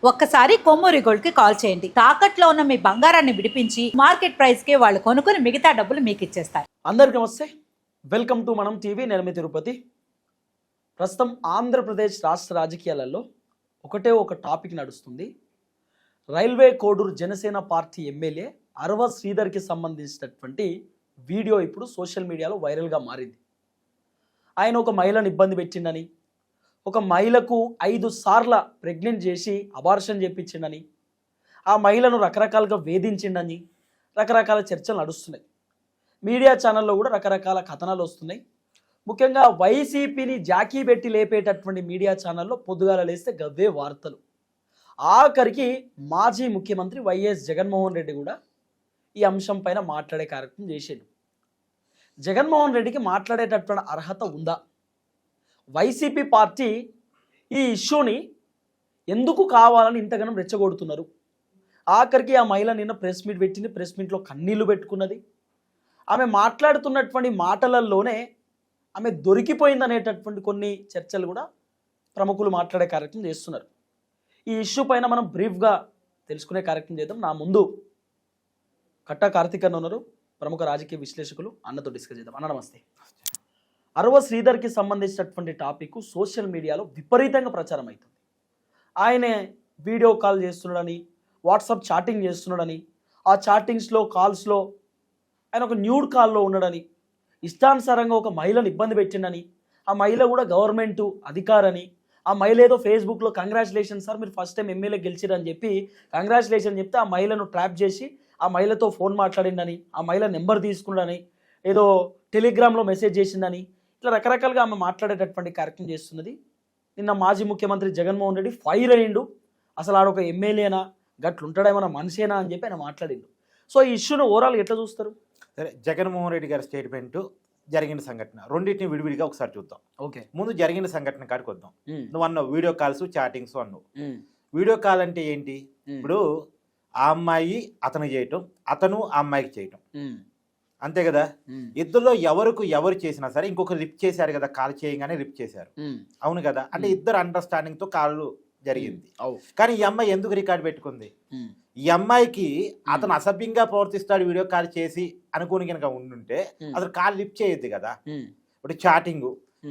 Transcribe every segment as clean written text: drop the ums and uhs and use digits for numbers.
ఒక్కసారి కొమ్మూరి గోల్డ్ కి కాల్ చేయండి. తాకట్లో ఉన్న మీ బంగారాన్ని విడిపించి మార్కెట్ ప్రైస్ కి వాళ్ళు కొనుక్కుని మిగతా డబ్బులు మీకు ఇచ్చేస్తారు. అందరికీ నమస్తే, వెల్కమ్ టు మనం టీవీ. నేను మీ తిరుపతి. ప్రస్తుతం ఆంధ్రప్రదేశ్ రాష్ట్ర రాజకీయాలలో ఒకటే ఒక టాపిక్ నడుస్తుంది. Railway Koduru Janasena party MLA Arava శ్రీధర్కి సంబంధించినటువంటి వీడియో ఇప్పుడు సోషల్ మీడియాలో వైరల్గా మారింది. ఆయన ఒక మహిళను ఇబ్బంది పెట్టిండని, ఒక మహిళకు 5 సార్లు ప్రెగ్నెంట్ చేసి అబార్షన్ చేయించిండని, ఆ మహిళను రకరకాలుగా వేధించిండని రకరకాల చర్చలు నడుస్తున్నాయి. మీడియా ఛానల్లో కూడా రకరకాల కథనాలు వస్తున్నాయి. ముఖ్యంగా వైసీపీని జాకీ పెట్టి లేపేటటువంటి మీడియా ఛానల్లో పొద్దుగాల లేస్తే గవ్వే వార్తలు. ఆఖరికి మాజీ ముఖ్యమంత్రి వైఎస్ జగన్మోహన్ రెడ్డి కూడా ఈ అంశం పైన మాట్లాడే కార్యక్రమం చేశాడు. జగన్మోహన్ రెడ్డికి మాట్లాడేటటువంటి అర్హత ఉందా? వైసీపీ పార్టీ ఈ ఇష్యూని ఎందుకు కావాలని ఇంతగానం రెచ్చగొడుతున్నారు? ఆఖరికి ఆ మహిళ నిన్న ప్రెస్ మీట్ పెట్టింది. ప్రెస్ మీట్లో కన్నీళ్లు పెట్టుకున్నది. ఆమె మాట్లాడుతున్నటువంటి మాటలలోనే ఆమె దొరికిపోయింది అనేటటువంటి కొన్ని చర్చలు కూడా ప్రముఖులు మాట్లాడే కార్యక్రమం చేస్తున్నారు. ఈ ఇష్యూ పైన మనం బ్రీఫ్గా తెలుసుకునే కార్యక్రమం చేద్దాం. నా ముందు కట్టా కార్తిక్ అన్న ఉన్నారు, ప్రముఖ రాజకీయ విశ్లేషకులు. అన్నతో డిస్కస్ చేద్దాం. అన్న నమస్తే. అరవ శ్రీధర్కి సంబంధించినటువంటి టాపిక్ సోషల్ మీడియాలో విపరీతంగా ప్రచారం అవుతుంది. ఆయనే వీడియో కాల్ చేస్తున్నాడని, వాట్సాప్ చాటింగ్ చేస్తున్నాడని, ఆ చాటింగ్స్లో కాల్స్లో ఆయన ఒక న్యూడ్ కాల్లో ఉన్నాడని, ఇష్టానుసారంగా ఒక మహిళను ఇబ్బంది పెట్టిండని, ఆ మహిళ కూడా గవర్నమెంట్ అధికారని, ఆ మహిళ ఏదో ఫేస్బుక్లో కంగ్రాచులేషన్ సార్ మీరు ఫస్ట్ టైం ఎమ్మెల్యే గెలిచిరని చెప్పి కంగ్రాచులేషన్ చెప్తే ఆ మహిళను ట్రాప్ చేసి ఆ మహిళతో ఫోన్ మాట్లాడిండని, ఆ మహిళ నెంబర్ తీసుకున్నాడని, ఏదో టెలిగ్రామ్లో మెసేజ్ చేసిందని, ఇట్లా రకరకాలుగా ఆమె మాట్లాడేటటువంటి కార్యక్రమం చేస్తున్నది. నిన్న మాజీ ముఖ్యమంత్రి జగన్మోహన్ రెడ్డి ఫైర్ అయ్యిండు. అసలు ఆడొక ఎమ్మెల్యేనా, గట్లుంటాడేమన్నా మనిషేనా అని చెప్పి ఆయన మాట్లాడిండు. సో ఈ ఇష్యూను ఓవరాల్ ఎట్లా చూస్తారు? సరే, జగన్మోహన్ రెడ్డి గారి స్టేట్మెంటు, జరిగిన సంఘటన రెండింటిని విడివిడిగా ఒకసారి చూద్దాం. ఓకే, ముందు జరిగిన సంఘటన కాడికి వద్దాం. నువ్వు అన్నావు వీడియో కాల్స్ చాటింగ్స్ అన్నావు. వీడియో కాల్ అంటే ఏంటి? ఇప్పుడు ఆ అమ్మాయి అతను చేయటం, అతను ఆ అమ్మాయికి చేయటం, అంతే కదా. ఇద్దరులో ఎవరు చేసినా సరే ఇంకొకరు లిఫ్ట్ చేశారు కదా, కాల్ చేయగానే లిఫ్ట్ చేశారు, అవును కదా. అంటే ఇద్దరు అండర్స్టాండింగ్ తో కాల్ జరిగింది. కానీ ఈ అమ్మాయి ఎందుకు రికార్డ్ పెట్టుకుంది? ఈ అమ్మాయికి అతను అసభ్యంగా ప్రవర్తిస్తాడు వీడియో కాల్ చేసి అనుకుని కనుక ఉండుంటే అసలు కాల్ లిఫ్ట్ చేయొద్దు కదా. ఇప్పుడు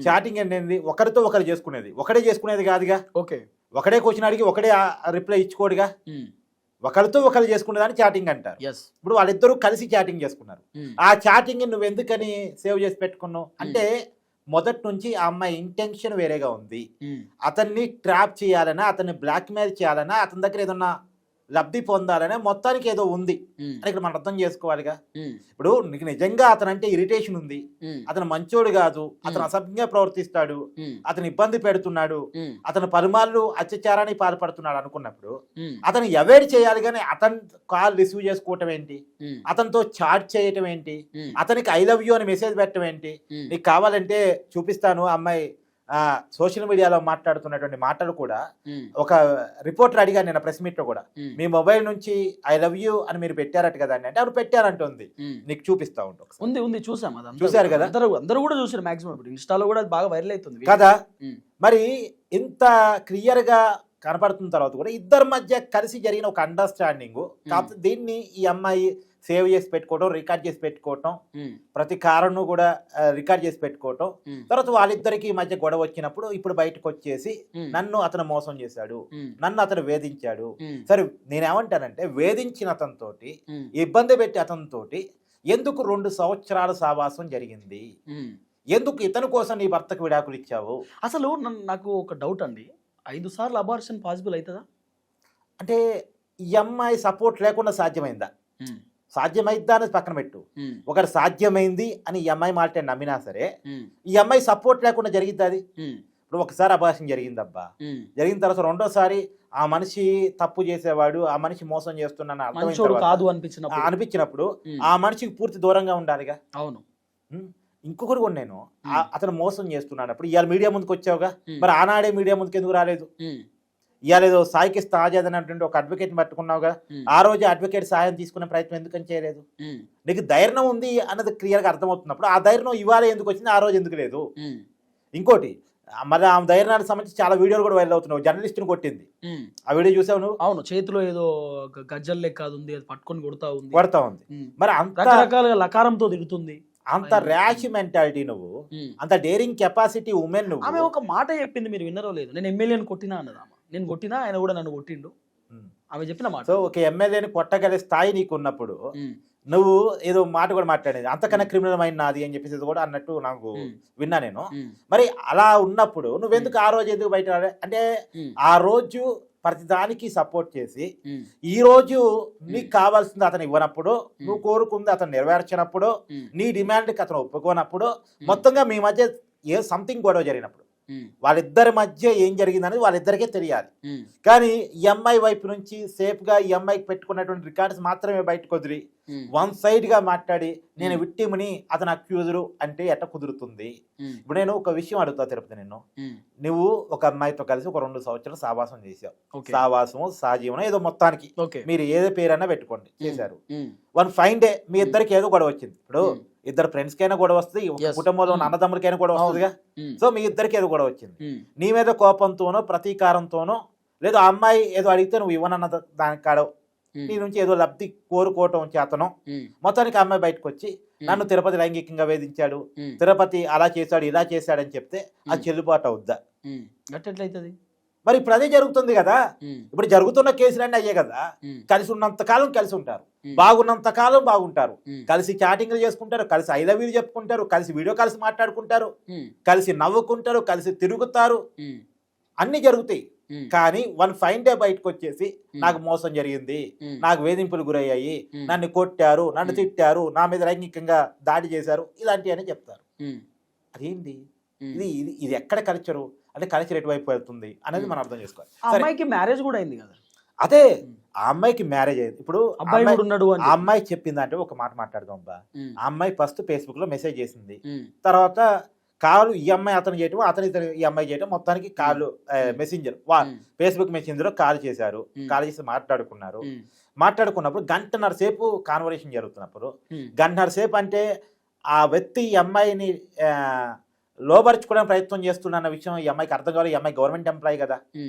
చాటింగ్ ఏంటి? ఒకరితో ఒకరు చేసుకునేది, ఒకడే చేసుకునేది కాదుగా. ఓకే, ఒకడే క్వశ్చన్ అడిగి ఒకడే రిప్లై ఇచ్చుకోడుగా. ఒకరితో ఒకరు చేసుకునేదాన్ని చాటింగ్ అంటారు. ఇప్పుడు వాళ్ళిద్దరూ కలిసి చాటింగ్ చేసుకున్నారు. ఆ చాటింగ్ నువ్వు ఎందుకని సేవ్ చేసి పెట్టుకున్నావు అంటే మొదటి నుంచి ఆ అమ్మాయి ఇంటెన్షన్ వేరేగా ఉంది. అతన్ని ట్రాప్ చేయాలన్నా, అతన్ని బ్లాక్మెయిల్ చేయాలన్నా, అతని దగ్గర ఏదన్నా లబ్ధి పొందాలనే మొత్తానికి ఏదో ఉంది అని ఇక్కడ మనం అర్థం చేసుకోవాలిగా. ఇప్పుడు నీకు నిజంగా అతనంటే ఇరిటేషన్ ఉంది, అతను మంచోడు కాదు, అతను అసభ్యంగా ప్రవర్తిస్తాడు, అతను ఇబ్బంది పెడుతున్నాడు, అతను పలుమార్లు అత్యాచారానికి పాల్పడుతున్నాడు అనుకున్నప్పుడు అతను అవాయిడ్ చేయాలి. కానీ అతను కాల్ రిసీవ్ చేసుకోవటం ఏంటి, అతనితో చాట్ చేయటం ఏంటి, అతనికి ఐ లవ్ యూ అని మెసేజ్ పెట్టడం ఏంటి? నీకు కావాలంటే చూపిస్తాను. అమ్మాయి సోషల్ మీడియాలో మాట్లాడుతున్నటువంటి మాటలు కూడా ఒక రిపోర్టర్ అడిగాను నేను ప్రెస్ మీట్ లో కూడా, మీ మొబైల్ నుంచి ఐ లవ్ యూ అని మీరు పెట్టారట కదా అంటే ఆవిడ పెట్టారంటుంది. నీకు చూపిస్తా ఉంటాం. ఉంది చూసాం, చూసారు కదా, అందరూ కూడా చూసారు. మాక్సిమం ఇప్పుడు ఇన్స్టాలో కూడా బాగా వైరల్ అవుతుంది కదా. మరి ఇంత క్లియర్ గా కనపడుతున్న తర్వాత కూడా ఇద్దరి మధ్య కలిసి జరిగిన ఒక అండర్స్టాండింగ్. కాకపోతే దీన్ని ఈ అమ్మాయి సేవ్ చేసి పెట్టుకోవటం, రికార్డ్ చేసి పెట్టుకోవటం, ప్రతి కారణం కూడా రికార్డ్ చేసి పెట్టుకోవటం. తర్వాత వాళ్ళిద్దరికి మధ్య గొడవ వచ్చినప్పుడు ఇప్పుడు బయటకు వచ్చేసి నన్ను అతను మోసం చేశాడు, నన్ను అతను వేధించాడు. సరే, నేనేమంటానంటే వేధించిన అతనితోటి, ఇబ్బంది పెట్టి అతనితోటి ఎందుకు 2 సంవత్సరాల సావాసం జరిగింది? ఎందుకు ఇతని కోసం నీ భర్తకు విడాకులు ఇచ్చావు? అసలు నాకు ఒక డౌట్ అండి, 5 సార్లు అబార్షన్ పాసిబుల్ అవుతుందా? అంటే ఈ అమ్మాయి సపోర్ట్ లేకుండా సాధ్యమైందా? సాధ్యమైద్దా అనేది పక్కన పెట్టు. ఒకరు సాధ్యమైంది అని ఈ అమ్మాయి మాట నమ్మినా సరే ఈ అమ్మాయి సపోర్ట్ లేకుండా జరిగిద్ది. అది ఇప్పుడు ఒకసారి అబార్షన్ జరిగిందబ్బా, జరిగిన తర్వాత రెండోసారి ఆ మనిషి తప్పు చేసేవాడు, ఆ మనిషి మోసం చేస్తున్నాను అనిపించినప్పుడు ఆ మనిషికి పూర్తి దూరంగా ఉండాలిగా. అవును. ఇంకొకటి కూడా నేను అతను మోసం చేస్తున్నాడు అప్పుడు ఇవాళ మీడియా ముందుకు వచ్చావుగా, మరి ఆనాడే మీడియా ముందుకు ఎందుకు రాలేదు? ఇవాళ ఏదో సాయికి తాజాద్ అనేటువంటి ఒక అడ్వకేట్ పట్టుకున్నావుగా, ఆ రోజు అడ్వకేట్ సాయం తీసుకునే ప్రయత్నం ఎందుకని చేయలేదు? నీకు ధైర్యం ఉంది అన్నది క్లియర్గా అర్థమవుతున్నప్పుడు ఆ ధైర్యం ఇవాళ ఎందుకు వచ్చింది, ఆ రోజు ఎందుకు లేదు? ఇంకోటి మరి ఆమె ధైర్యానికి సంబంధించి చాలా వీడియోలు కూడా వైరల్ అవుతున్నావు. జర్నలిస్ట్ని కొట్టింది, ఆ వీడియో చూసావు నువ్వు? అవును, చేతిలో ఏదో గజ్జల్ లెక్క అది ఉంది, అది పట్టుకొని కొడతా ఉంది. మరి అంత రకరకాలుగా లకారంతో తిరుగుతుంది. అంత ర్యాష్ మెంటాలిటీ నువ్వు, అంత డేరింగ్ కెపాసిటీ ఉమెన్ నువ్వు. ఆమె ఒక మాట చెప్పింది, మీరు విన్నారో లేదు, నేను ఎమ్మెల్యేని కొట్టినా అన్నది ఆమె. నేను కొట్టినా, ఆయన కూడా నన్ను కొట్టిండు, ఆమె చెప్పిన మాట. సో ఒక ఎమ్మెల్యేని కొట్టగల స్థాయి నీకు ఉన్నప్పుడు నువ్వు ఏదో మాట కూడా మాట్లాడేది, అంతకన్నా క్రిమినల్ మైండ్ నాది అని చెప్పేసి కూడా అన్నట్టు నాకు విన్నా నేను. మరి అలా ఉన్నప్పుడు నువ్వెందుకు ఆ రోజు ఎందుకు బయట అంటే ఆ రోజు ప్రతిదానికి సపోర్ట్ చేసి ఈ రోజు నీకు కావాల్సింది అతను ఇవ్వనప్పుడు, నువ్వు కోరుకుంది అతను నెరవేర్చినప్పుడు, నీ డిమాండ్కి అతను ఒప్పుకోనప్పుడు, మొత్తంగా మీ మధ్య ఏ సంథింగ్ గొడవ జరిగినప్పుడు వాళ్ళిద్దరి మధ్య ఏం జరిగిందనేది వాళ్ళిద్దరికే తెలియాలి. కానీ ఈ అమ్మాయి వైపు నుంచి సేఫ్గా ఈ అమ్మాయికి పెట్టుకున్నటువంటి రికార్డ్స్ మాత్రమే బయటకు వదిలి వన్ సైడ్ గా మాట్లాడి నేను విక్టిమ్ని అతను అక్యూజరు అంటే ఎట్ట కుదురుతుంది? ఇప్పుడు నేను ఒక విషయం అడుగుతా తిరుపతి, నువ్వు ఒక అమ్మాయితో కలిసి ఒక 2 సంవత్సరాలు సావాసం చేసావు, సావాసము సాజీవనం ఏదో మొత్తానికి మీరు ఏదో పేరైనా పెట్టుకోండి చేశారు. వన్ ఫైన్ డే మీ ఇద్దరికి ఏదో గొడవ వచ్చింది. ఇప్పుడు ఇద్దరు ఫ్రెండ్స్ కైనా గొడవ వస్తుంది, కుటుంబంలో ఉన్న అన్నదమ్ములకైనా గొడవ వస్తుందిగా. సో మీ ఇద్దరికి ఏదో గొడవ వచ్చింది, నీ మీద కోపంతోనో ప్రతీకారంతోనో, లేదు ఆ అమ్మాయి ఏదో అడిగితే నువ్వు ఇవ్వనన్న దానికి కాడవు, నీ నుంచి ఏదో లబ్ధి కోరుకోవటం చేతను మొత్తానికి అమ్మాయి బయటకు వచ్చి నన్ను తిరుపతి లైంగికంగా వేధించాడు, తిరుపతి అలా చేశాడు ఇలా చేశాడని చెప్తే అది చెల్లుబాటు అవుద్దా? గట్టెట్లయితుంది? మరి ఇప్పుడు అదే జరుగుతుంది కదా. ఇప్పుడు జరుగుతున్న కేసులన్నీ అయ్యే కదా. కలిసి ఉన్నంత కాలం కలిసి ఉంటారు, బాగున్నంత కాలం బాగుంటారు, కలిసి చాటింగ్లు చేసుకుంటారు, కలిసి ఐ లవ్ యూ చెప్పుకుంటారు, కలిసి వీడియో కాల్స్ మాట్లాడుకుంటారు, కలిసి నవ్వుకుంటారు, కలిసి తిరుగుతారు, అన్ని జరుగుతాయి. కానీ వన్ ఫైన్ డే బయటకు వచ్చేసి నాకు మోసం జరిగింది, నాకు వేధింపులు గురయ్యాయి, నన్ను కొట్టారు, నన్ను తిట్టారు, నా మీద లైంగికంగా దాడి చేశారు, ఇలాంటివన్నీ చెప్తారు. అదేంటి ఇది? ఇది ఎక్కడ కల్చరు అంటే కల్చర్ ఎటువైపు వెళ్తుంది అనేది మనం అర్థం చేసుకోవాలి. అమ్మాయికి మ్యారేజ్ కూడా అయింది కదా. అదే ఆ అమ్మాయికి మ్యారేజ్ అయింది. ఇప్పుడు ఆ అమ్మాయి చెప్పిందంటే ఒక మాట మాట్లాడదాం అబ్బా. ఆ అమ్మాయి ఫస్ట్ ఫేస్బుక్ లో మెసేజ్ చేసింది, తర్వాత కాలు ఈ అమ్మాయి అతను చేయటం, అతని ఈ అమ్మాయి చేయటం, మొత్తానికి కాలు మెసెంజర్ ఫేస్బుక్ మెసెంజర్ కాల్ చేశారు, కాల్ చేసి మాట్లాడుకున్నప్పుడు 1.5 గంటల సేపు కాన్వర్సేషన్ జరుగుతున్నప్పుడు 1.5 గంటల సేపు అంటే ఆ వ్యక్తి ఈ అమ్మాయిని లోబర్చుకోవడానికి ప్రయత్నం చేస్తున్న విషయం ఈ అమ్మాయికి అర్థం కావాలి. ఈ అమ్మాయి గవర్నమెంట్ ఎంప్లాయీ కదా,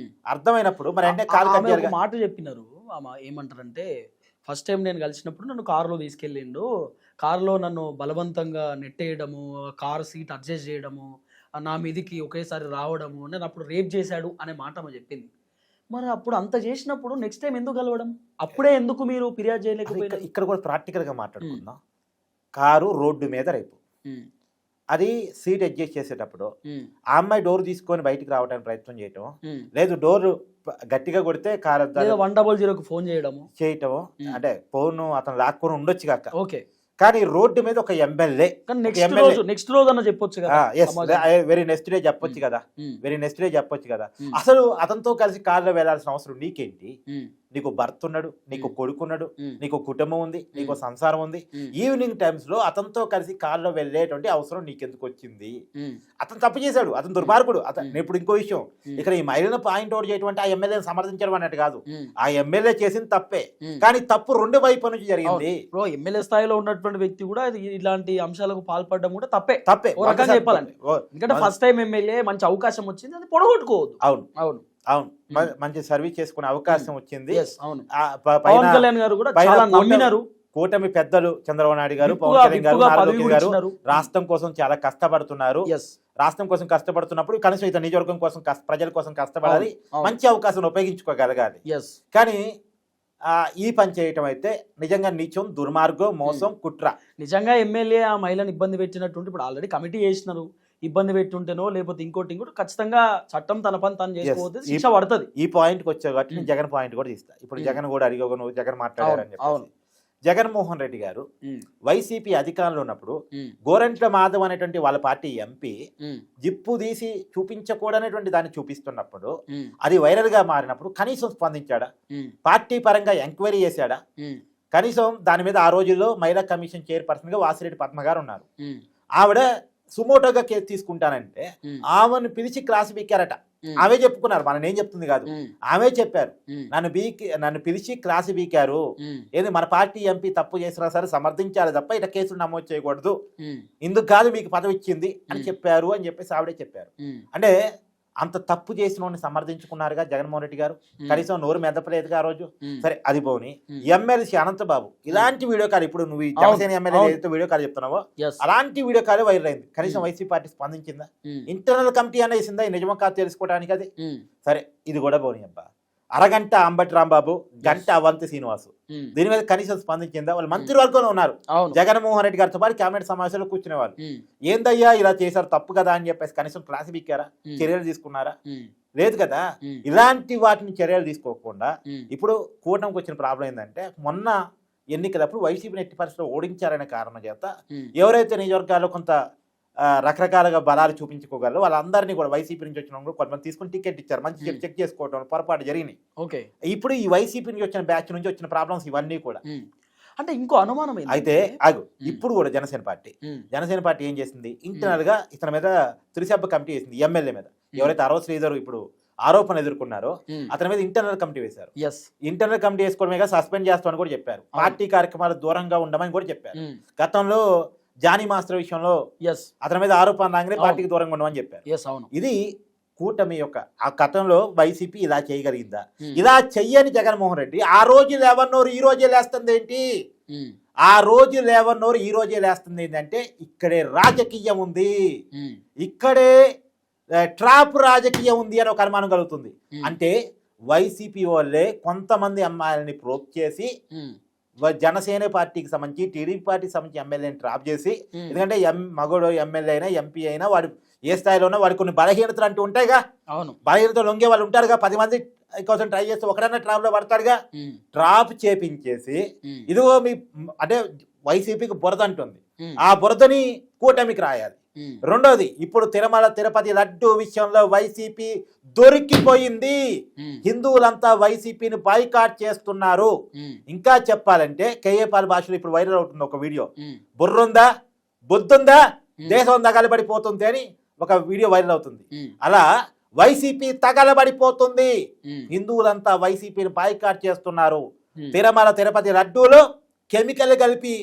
అర్థమైనప్పుడు మరి అంటే కాలు మాట చెప్పినారు. ఏమంటారంటే ఫస్ట్ టైం నేను కలిసినప్పుడు నన్ను కారులో తీసుకెళ్ళిండు, కారులో నన్ను బలవంతంగా నెట్టేయడము, కారు సీట్ అడ్జస్ట్ చేయడము, నా మీదికి ఒకేసారి రావడము, నేను అప్పుడు రేప్ చేశాడు అనే మాట ఆమె చెప్పింది. మరి అప్పుడు అంత చేసినప్పుడు నెక్స్ట్ టైం ఎందుకు కలవడం? అప్పుడే ఎందుకు మీరు ఫిర్యాదు చేయలేకపోయారు? ఇక్కడ కూడా ప్రాక్టికల్ గా మాట్లాడుకుందాం. కారు రోడ్డు మీద రేపు, అది సీట్ అడ్జస్ట్ చేసేటప్పుడు ఆ అమ్మాయి డోర్ తీసుకొని బయటికి రావడానికి ప్రయత్నం చేయటం, లేదు డోర్ గట్టిగా కొడితే కారు 100కి ఫోన్ చేయటం అంటే ఫోన్ అతను లాక్కొని ఉండొచ్చు కాక. ఓకే, కానీ రోడ్డు మీద ఒక ఎమ్మెల్యే నెక్స్ట్ రోజు అన్న చెప్పొచ్చు కదా, వెరీ నెక్స్ట్ డే చెప్పొచ్చు కదా, వెరీ నెక్స్ట్ డే చెప్పొచ్చు కదా. అసలు అతనితో కలిసి కార్లో వెళ్లాల్సిన అవసరం నీకేంటి? నీకు భర్త ఉన్నాడు, నీకు కొడుకున్నాడు, నీకు కుటుంబం ఉంది, నీకు సంసారం ఉంది. ఈవినింగ్ టైమ్స్ లో అతనితో కలిసి కార్లో వెళ్ళేటువంటి అవసరం నీకెందుకు వచ్చింది? అతను తప్పు చేశాడు, అతను దుర్మార్గుడు. అతను ఇప్పుడు ఇంకో విషయం, ఇక్కడ ఈ మహిళను పాయింట్ అవుట్ చేయటువంటి ఆ ఎమ్మెల్యేని సమర్థించడం అన్నట్టు కాదు, ఆ ఎమ్మెల్యే చేసింది తప్పే, కానీ తప్పు 2 వైపు నుంచి జరిగింది. ఎమ్మెల్యే స్థాయిలో ఉన్నటువంటి వ్యక్తి కూడా ఇలాంటి అంశాలకు పాల్పడడం కూడా తప్పే చెప్పాలంటే. ఎందుకంటే ఫస్ట్ టైం ఎమ్మెల్యే, మంచి అవకాశం వచ్చింది, అది పొడగొట్టుకోవద్దు. అవును, మంచి సర్వీస్ చేసుకునే అవకాశం వచ్చింది. పవన్ కళ్యాణ్ గారు కూడా చాలా నమ్మినారు. కూటమి పెద్దలు చంద్రబాబు నాయుడు గారు, పవన్ కళ్యాణ్ గారు, నారాయణ గారు రాష్ట్రం కోసం చాలా కష్టపడుతున్నారు. రాష్ట్రం కోసం కష్టపడుతున్నప్పుడు కనీసం ఇతర నియోజకవర్గం కోసం ప్రజల కోసం కష్టపడాలి, మంచి అవకాశం ఉపయోగించుకోగలగాలి. కానీ ఈ పని చేయటం అయితే నిజంగా నీచం, దుర్మార్గం, మోసం, కుట్ర. నిజంగా ఎమ్మెల్యే ఆ మహిళను ఇబ్బంది పెట్టినట్టు ఇప్పుడు ఆల్రెడీ కమిటీ చేసినారు, ఇబ్బంది పెట్టుంటేనో లేకపోతే ఇంకోటి ఖచ్చితంగా చట్టం తన పని తను చేసుకోవద్దు, శిక్ష పడుతుంది. ఈ పాయింట్కి వచ్చే కాబట్టి నేను జగన్ పాయింట్ కూడా తీస్తా. ఇప్పుడు జగన్ కూడా అడిగా, నువ్వు జగన్ మాట్లాడారని చెప్పి. జగన్మోహన్ రెడ్డి గారు వైసీపీ అధికారంలో ఉన్నప్పుడు గోరంట్ల మాధవ్ అనేటువంటి వాళ్ళ పార్టీ ఎంపీ జిప్పు తీసి చూపించకూడనటువంటి దాన్ని చూపిస్తున్నప్పుడు, అది వైరల్ గా మారినప్పుడు కనీసం స్పందించాడా? పార్టీ పరంగా ఎంక్వైరీ చేశాడా? కనీసం దాని మీద ఆ రోజుల్లో మహిళా కమిషన్ చైర్పర్సన్ గా వాసిరెడ్డి పద్మ గారు ఉన్నారు. ఆవిడ సుమోటోగా కేసు తీసుకుంటానంటే ఆమెను పిలిచి క్లాస్ పీకారట. ఆమె చెప్పుకున్నారు, మనం ఏం చెప్తుంది కాదు, ఆమె చెప్పారు. నన్ను పిలిచి క్లాస్ బీకారు, ఏది మన పార్టీ ఎంపీ తప్పు చేసినా సరే సమర్థించాలి తప్ప ఇట్లా కేసులు నమోదు చేయకూడదు, ఇందుకు కాదు మీకు పదవి ఇచ్చింది అని చెప్పారు అని చెప్పేసి ఆవిడే చెప్పారు. అంటే అంత తప్పు చేసిన వాడిని సమర్థించుకున్నారుగా జగన్మోహన్ రెడ్డి గారు, కనీసం నోరు మెదపలేదుగా ఆ రోజు. సరే అది పోని, ఎమ్మెల్సీ అనంతబాబు ఇలాంటి వీడియో కాల్, ఇప్పుడు నువ్వు జనసేన ఎమ్మెల్యే ఏదైతే వీడియో కాల్ చెప్తున్నావో అలాంటి వీడియో కాల్ వైరల్ అయింది. కనీసం వైసీపీ పార్టీ స్పందించిందా? ఇంటర్నల్ కమిటీ అనే వేసిందా ఈ నిజమో కాదు తెలుసుకోవడానికి? అది సరే, ఇది కూడా పోనీ అబ్బా. అరగంట అంబటి రాంబాబు, గంట అవంతి శ్రీనివాసు, దీని మీద కనీసం స్పందించిందా? వాళ్ళు మంత్రివర్గంలో ఉన్నారు, జగన్మోహన్ రెడ్డి గారితో పాటు కేబినెట్ సమావేశంలో కూర్చునే వాళ్ళు. ఏందయ్యా ఇలా చేశారు, తప్పు కదా అని చెప్పేసి కనీసం క్లాస్ బిక్కారా, చర్యలు తీసుకున్నారా? లేదు కదా. ఇలాంటి వాటిని చర్యలు తీసుకోకుండా ఇప్పుడు కూటమికి వచ్చిన ప్రాబ్లం ఏంటంటే, మొన్న ఎన్నికలప్పుడు వైసీపీని ఎట్టి పరిస్థితుల్లో ఓడించారనే కారణం చేత ఎవరైతే నియోజకవర్గాల్లో కొంత రకరకాలుగా బలాలు చూపించుకోగలరు వాళ్ళందరినీ కూడా వైసీపీ నుంచి వచ్చిన కూడా కొంతమంది తీసుకుని టికెట్ ఇచ్చారు, మంచి చెక్ చేసుకోవడం పొరపాటు జరిగినాయి. ఓకే, ఇప్పుడు ఈ వైసీపీ నుంచి వచ్చిన బ్యాచ్ నుంచి వచ్చిన ప్రాబ్లమ్స్ ఇవన్నీ కూడా. అంటే ఇంకో అనుమానం అయితే ఇప్పుడు కూడా జనసేన పార్టీ ఏం చేసింది, ఇంటర్నల్ గా ఇతని మీద త్రిసభ్య కమిటీ వేసింది. ఎమ్మెల్యే మీద ఎవరైతే అరవ శ్రీధర్ ఇప్పుడు ఆరోపణ ఎదుర్కొన్నారో అతని మీద ఇంటర్నల్ కమిటీ వేశారు. ఇంటర్నల్ కమిటీ వేసుకోవడమే సస్పెండ్ చేస్తామని కూడా చెప్పారు, పార్టీ కార్యక్రమాలు దూరంగా ఉండమని కూడా చెప్పారు. గతంలో జానీ మాస్టర్ విషయంలో అతని మీద ఆరోపణ రాగానే పార్టీకి దూరంగా ఉండమని చెప్పారు. ఇది కూటమి యొక్క ఆ కథంలో వైసీపీ ఇలా చేయగలిగిందా? ఇలా చెయ్యని జగన్మోహన్ రెడ్డి ఆ రోజు లేవన్నోరు ఈ రోజే లేస్తుంది ఏంటి? ఆ రోజు లేవన్నోరు ఈ రోజే లేస్తుంది ఏంటంటే ఇక్కడే రాజకీయం ఉంది, ఇక్కడే ట్రాప్ రాజకీయం ఉంది అని ఒక అనుమానం కలుగుతుంది. అంటే వైసీపీ వాళ్ళే కొంతమంది అమ్మాయిలని ప్రోక్ చేసి జనసేన పార్టీకి సంబంధించి టీడీపీ పార్టీకి సంబంధించి ఎమ్మెల్యేని ట్రాప్ చేసి, ఎందుకంటే మగోడు ఎమ్మెల్యే అయినా ఎంపీ అయినా వాడు ఏ స్థాయిలో ఉన్నా వాడి కొన్ని బలహీనతలు అంటూ ఉంటాయిగా. బలహీనతలు లొంగే వాళ్ళు ఉంటారుగా, 10 మంది కోసం ట్రై చేస్తే ఒకడన్నా ట్రాప్ లో పడతాడుగా. ట్రాప్ చేపించేసి ఇదిగో మీ అంటే వైసీపీకి బురద అంటుంది, ఆ బురదని కూటమికి రాయాలి. రెండోది, ఇప్పుడు తిరుపతి లడ్డు విషయంలో వైసీపీ దొరికిపోయింది, హిందువులంతా వైసీపీని బాయ్కాట్ చేస్తున్నారు. ఇంకా చెప్పాలంటే కేఏపాల్ భాషలో ఇప్పుడు వైరల్ అవుతుంది ఒక వీడియో, బుర్రుందా బుద్ధుందా దేశం తగలబడిపోతుంది అని ఒక వీడియో వైరల్ అవుతుంది. అలా వైసీపీ తగలబడిపోతుంది, హిందువులంతా వైసీపీని బాయ్కాట్ చేస్తున్నారు. తిరుపతి లడ్డూలో కెమికల్ కలిపి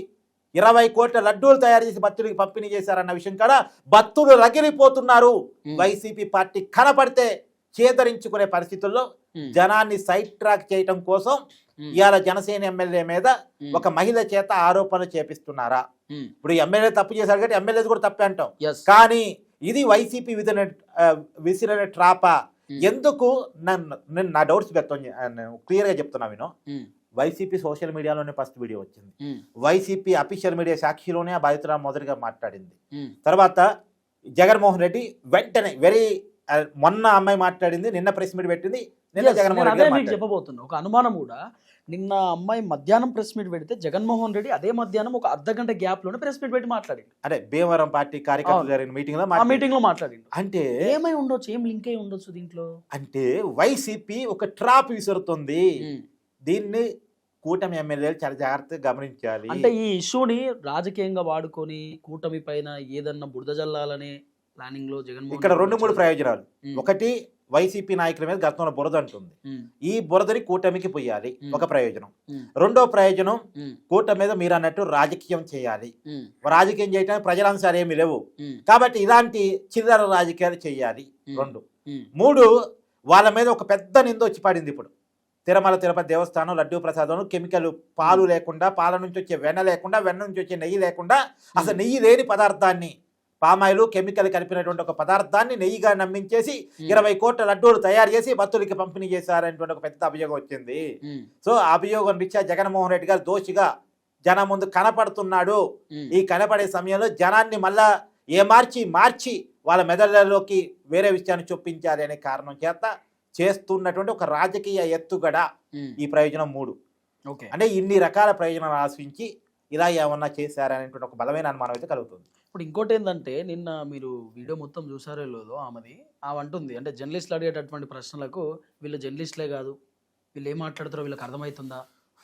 20 కోట్ల లడ్డూలు తయారు చేసి భక్తుడికి పంపిణీ చేశారన్న విషయం కూడా భక్తులు రగిలిపోతున్నారు. వైసీపీ పార్టీ కనపడితే చేదరించుకునే పరిస్థితుల్లో జనాన్ని సైడ్ ట్రాక్ చేయటం కోసం ఇవాళ జనసేన ఎమ్మెల్యే మీద ఒక మహిళ చేత ఆరోపణలు చేపిస్తున్నారా? ఇప్పుడు ఎమ్మెల్యే తప్పు చేశారు కాబట్టి ఎమ్మెల్యే కూడా తప్పే అంటాం, కానీ ఇది వైసీపీ విసిరిన ట్రాపా? ఎందుకు నా డౌట్స్ వ్యక్తం క్లియర్ గా చెప్తున్నా విను. వైసీపీ సోషల్ మీడియాలోనే ఫస్ట్ వీడియో వచ్చింది, వైసీపీ అఫీషియల్ మీడియా సాక్షిలోనే ఆ బాధితురాలు మొదటిగా మాట్లాడింది. తర్వాత జగన్మోహన్ రెడ్డి వెంటనే మొన్న అమ్మాయి మాట్లాడింది, నిన్న ప్రెస్ మీట్ పెట్టింది, నిన్న జగన్మోహన్ రెడ్డి చెప్పబోతున్నా. ఒక అనుమానం కూడా, నిన్న అమ్మాయి మధ్యాహ్నం ప్రెస్ మీట్ పెడితే జగన్మోహన్ రెడ్డి అదే మధ్యాహ్నం ఒక అర్ధగంట గ్యాప్ లోనే ప్రెస్ మీట్ పెట్టి మాట్లాడింది. అంటే భీమవరం పార్టీ కార్యకర్తలు జరిగిన మీటింగ్ లో మాట్లాడింది. అంటే ఏమై ఉండొచ్చు, ఏం లింక్ అయి ఉండొచ్చు దీంట్లో? అంటే వైసీపీ ఒక ట్రాప్ విసురుతుంది, దీన్ని కూటమి ఎమ్మెల్యేలు చాలా జాగ్రత్తగా గమనించాలి. అంటే ఈ ఇష్యూని రాజకీయంగా వాడుకొని కూటమి పైన ఏదన్నా బురద జల్లాలనే ప్లానింగ్ లో జగన్మోహన్ ఇక్కడ 2-3 ప్రయోజనాలు. ఒకటి, వైసీపీ నాయకుల మీద గతంలో బురద అంటుంది, ఈ బురదని కూటమికి పోయాలి, ఒక ప్రయోజనం. రెండో ప్రయోజనం, కూటమి మీద మీరు అన్నట్టు రాజకీయం చేయాలి, రాజకీయం చేయడానికి ప్రజలంశాలు ఏమి లేవు కాబట్టి ఇలాంటి చిల్లర రాజకీయాలు చేయాలి. 2. 3, వాళ్ళ మీద ఒక పెద్ద నింద వచ్చి పడింది. ఇప్పుడు తిరుపతి దేవస్థానం లడ్డూ ప్రసాదం కెమికల్, పాలు లేకుండా, పాల నుంచి వచ్చే వెన్న లేకుండా, వెన్న నుంచి వచ్చే నెయ్యి లేకుండా, అసలు నెయ్యి లేని పదార్థాన్ని, పామాయిలు కెమికల్ కలిపినటువంటి ఒక పదార్థాన్ని నెయ్యిగా నమ్మించేసి 20 కోట్ల లడ్డూలు తయారు చేసి భక్తులకి పంపిణీ చేశారనేటువంటి ఒక పెద్ద అభియోగం వచ్చింది. సో ఆ అభియోగం రీత్యా జగన్మోహన్ రెడ్డి గారు దోషిగా జనం ముందు కనపడుతున్నాడు. ఈ కనపడే సమయంలో జనాన్ని మళ్ళా మార్చి వాళ్ళ మెదళ్ళలోకి వేరే విషయాన్ని చొప్పించాలి అనే కారణం చేత చేస్తున్నటువంటి ఒక రాజకీయ ఎత్తుగడ ఈ ప్రయోజనం 3. అంటే ఇన్ని రకాల ప్రయోజనాలు ఆశించి ఇలా ఏమన్నా చేశారనేటువంటి ఒక బలమైన అనుమానం అయితే కలుగుతుంది. ఇప్పుడు ఇంకోటి ఏంటంటే, నిన్న మీరు వీడియో మొత్తం చూసారో లేదో, ఆమె అంటుంది అంటే జర్నలిస్టులు అడిగేటటువంటి ప్రశ్నలకు వీళ్ళు జర్నలిస్టులే కాదు, వీళ్ళు ఏం మాట్లాడుతారో వీళ్ళకి అర్థమవుతుందా,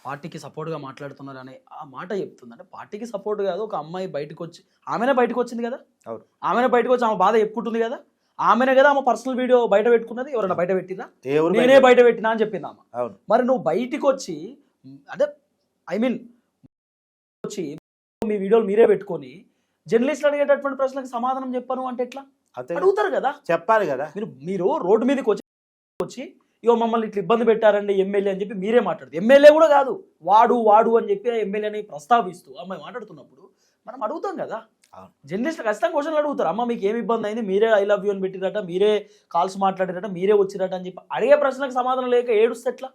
పార్టీకి సపోర్ట్గా మాట్లాడుతున్నారు అనే ఆ మాట చెప్తుంది. అంటే పార్టీకి సపోర్ట్ కాదు, ఒక అమ్మాయి బయటకు వచ్చి ఆమెనే బయటకు వచ్చింది కదా, ఆమెనే బయటకు వచ్చి ఆమె బాధ చెప్పుకుంటుంది కదా, ఆమెనే కదా ఆమె పర్సనల్ వీడియో బయట పెట్టుకున్నది, ఎవరైనా బయట పెట్టినా? ఎవరు నేనే బయట పెట్టినా అని చెప్పింది ఆమె. అవును. మరి నువ్వు బయటికి వచ్చి అదే వచ్చి మీ వీడియోలు మీరే పెట్టుకొని జర్నలిస్టులు అడిగేటటువంటి ప్రశ్నలకు సమాధానం చెప్పను అంటే ఎట్లా? అడుగుతారు కదా, చెప్పాలి కదా. మీరు రోడ్డు మీదకి వచ్చి ఇగో మమ్మల్ని ఇట్లా ఇబ్బంది పెట్టారండి ఎమ్మెల్యే అని చెప్పి మీరే మాట్లాడుతుంది. ఎమ్మెల్యే కూడా కాదు, వాడు అని చెప్పి ఎమ్మెల్యేని ప్రస్తావిస్తూ అమ్మాయి మాట్లాడుతున్నప్పుడు మనం అడుగుతాం కదా. జర్నలిస్టులు ఖచ్చితంగా క్వశ్చన్లు అడుగుతారు. అమ్మ మీకు ఏమి ఇబ్బంది అయింది, మీరే ఐ లవ్ యూ అని పెట్టిరట, మీరే కాల్స్ మాట్లాడారట, మీరే వచ్చిరట అని చెప్పి అడిగే ప్రశ్నలకు సమాధానం లేక ఏడుస్తే ఎట్లా?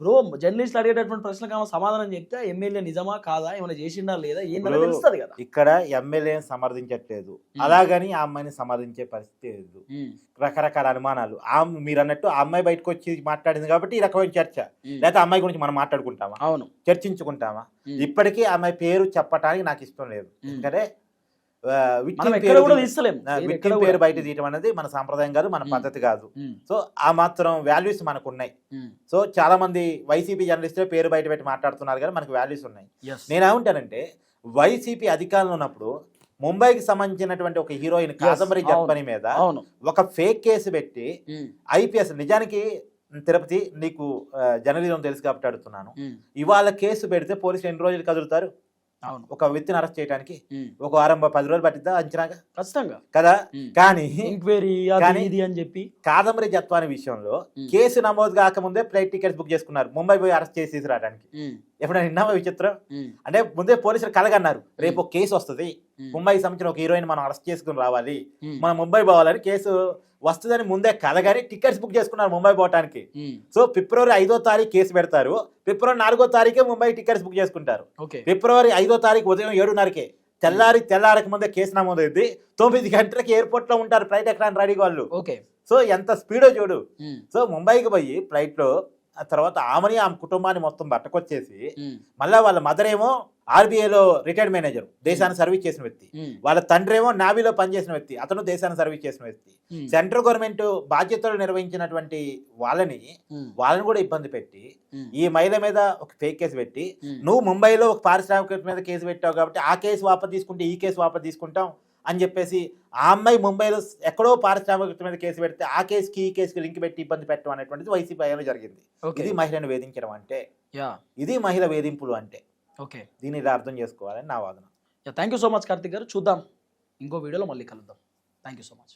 బ్రో, జర్నలిస్టులు అడిగేటటువంటి ప్రశ్నలకు ఆమె సమాధానం చెప్తే ఎమ్మెల్యే నిజమా కాదా, ఏమైనా చేసిండా లేదా ఏంటనే తెలుస్తుంది కదా. ఇక్కడ ఎమ్మెల్యేని సమర్థించట్లేదు, అలాగని ఆ అమ్మాయిని సమర్థించే పరిస్థితి లేదు. రకరకాల అనుమానాలు. మీరు అన్నట్టు ఆ అమ్మాయి బయటకు వచ్చి మాట్లాడింది కాబట్టి ఈ రకమైన చర్చ. లేకపోతే అమ్మాయి గురించి మనం మాట్లాడుకుంటామా? అవును, చర్చించుకుంటామా? ఇప్పటికీ అమ్మాయి పేరు చెప్పడానికి నాకు ఇష్టం లేదు. ఎందుకంటే పేరు బయట తీయటం అనేది మన సాంప్రదాయం కాదు, మన పద్ధతి కాదు. సో ఆ మాత్రం వాల్యూస్ మనకు ఉన్నాయి. సో చాలా మంది వైసీపీ జర్నలిస్టులే పేరు బయట పెట్టి మాట్లాడుతున్నారు కానీ మనకు వాల్యూస్ ఉన్నాయి. నేనేమంటానంటే వైసీపీ అధికారంలో ఉన్నప్పుడు ముంబైకి సంబంధించినటువంటి ఒక హీరోయిన్ కాదంబరి జత్పని మీద ఒక ఫేక్ కేసు పెట్టి ఐపీఎస్, నిజానికి తిరుపతి నీకు జర్నలిజం తెలుసు కాబట్టి అడుగుతున్నాను, ఇవాళ కేసు పెడితే పోలీసులు ఎన్ని రోజులు కదులుతారు? ఒక వ్యక్తిని అరెస్ట్ చేయడానికి ఒక వారం 10 రోజులు పట్టిద్దా అంచనాగా? ఖచ్చితంగా కదా. కానీ అని చెప్పి కాదంబరి జత్వాని విషయంలో కేసు నమోదు కాకముందే ఫ్లైట్ టికెట్స్ బుక్ చేసుకున్నారు ముంబై పోయి అరెస్ట్ చేసి తీసుకురావడానికి. ఎప్పుడైనా విన్నామా విచిత్రం? అంటే ముందే పోలీసులు కలగన్నారు రేపు ఒక కేసు వస్తుంది, ముంబైకి సంబంధించిన ఒక హీరోయిన్ మనం అరెస్ట్ చేసుకుని రావాలి, మనం ముంబై పోవాలని కేసు వస్తుందని ముందే కలగాని టికెట్స్ బుక్ చేసుకున్నారు ముంబై పోవటానికి. సో ఫిబ్రవరి 5వ తారీఖు కేసు పెడతారు, ఫిబ్రవరి 4వ తారీఖే ముంబై టికెట్స్ బుక్ చేసుకుంటారు. ఫిబ్రవరి 5వ తారీఖు ఉదయం 7:30కే తెల్లారక ముందే కేసు నమోదైంది. 9 గంటలకి ఎయిర్పోర్ట్ లో ఉంటారు ఫ్లైట్ ఎక్కడానికి రెడీ వాళ్ళు. సో ఎంత స్పీడో చూడు. సో ముంబైకి పోయి ఫ్లైట్ లో ఆ తర్వాత ఆమె కుటుంబాన్ని మొత్తం పట్టుకొచ్చేసి మళ్ళా వాళ్ళ మదర్ ఏమో ఆర్బీఐలో రిటైర్డ్ మేనేజర్, దేశాన్ని సర్వీస్ చేసిన వ్యక్తి, వాళ్ళ తండ్రి ఏమో నావీలో పనిచేసిన వ్యక్తి, అతను దేశాన్ని సర్వీస్ చేసిన వ్యక్తి. సెంట్రల్ గవర్నమెంట్ బాధ్యతలు నిర్వహించినటువంటి వాళ్ళని కూడా ఇబ్బంది పెట్టి ఈ మహిళ మీద ఒక ఫేక్ కేసు పెట్టి నువ్వు ముంబైలో ఒక పారిశ్రామిక మీద కేసు పెట్టావు కాబట్టి ఆ కేసు వాపసు తీసుకుంటే ఈ కేసు వాపసు తీసుకుంటాం అని చెప్పేసి ఆ అమ్మాయి ముంబైలో ఎక్కడో పారిశ్రామిక మీద కేసు పెడితే ఆ కేసుకి ఈ కేసుకి లింక్ పెట్టి ఇబ్బంది పెట్టడం అనేటువంటిది వైసీపీ హయాంలో జరిగింది. ఇది మహిళను వేధించడం అంటే, ఇది మహిళ వేధింపులు అంటే. దీన్ని ఇలా అర్థం చేసుకోవాలని నా వాదన. Thank you so much Karthik గారు. చూద్దాం ఇంకో వీడియోలో మళ్ళీ కలుద్దాం. Thank you so much.